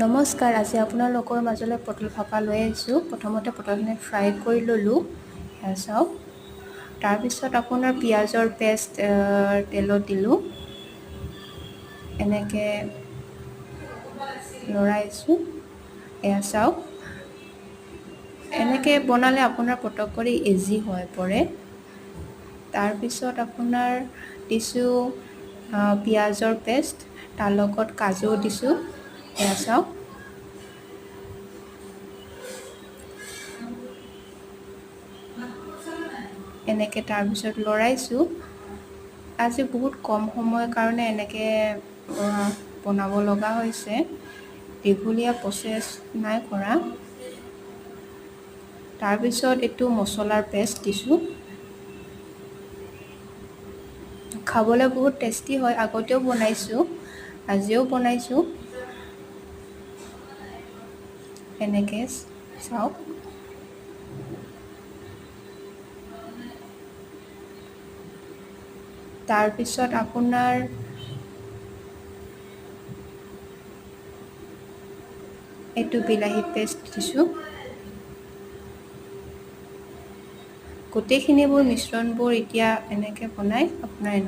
নমস্কাৰ, আজি আপোনালোকৰ মাজলৈ পটল ভাপা লৈ আহিছোঁ। প্ৰথমতে পটলখিনি ফ্ৰাই কৰি ল'লোঁ, সেয়া চাওক। তাৰপিছত আপোনাৰ পিঁয়াজৰ পেষ্ট তেলত দিলোঁ, এনেকৈ লৰাইছোঁ, এয়া চাওক। এনেকৈ বনালে আপোনাৰ পটক কৰি ইজি হৈ পৰে। তাৰপিছত আপোনাৰ দিছোঁ পিঁয়াজৰ পেষ্ট, তাৰ লগত কাজু দিছোঁ, এয়া চাওক। এনেকৈ তাৰপিছত লৰাইছোঁ। আজি বহুত কম সময়ৰ কাৰণে এনেকৈ বনাব লগা হৈছে, দীঘলীয়া প্ৰচেছ নাই কৰা। তাৰপিছত এইটো মছলাৰ পেষ্ট দিছোঁ। খাবলৈ বহুত টেষ্টি হয়, আগতেও বনাইছোঁ, আজিও বনাইছোঁ। এনেকৈ চাওক। তাৰপিছত আপোনাৰ এইটো বিলাহী পেষ্ট দিছোঁ। গোটেইখিনিবোৰ মিশ্ৰণবোৰ এতিয়া এনেকৈ বনাই আপোনাৰ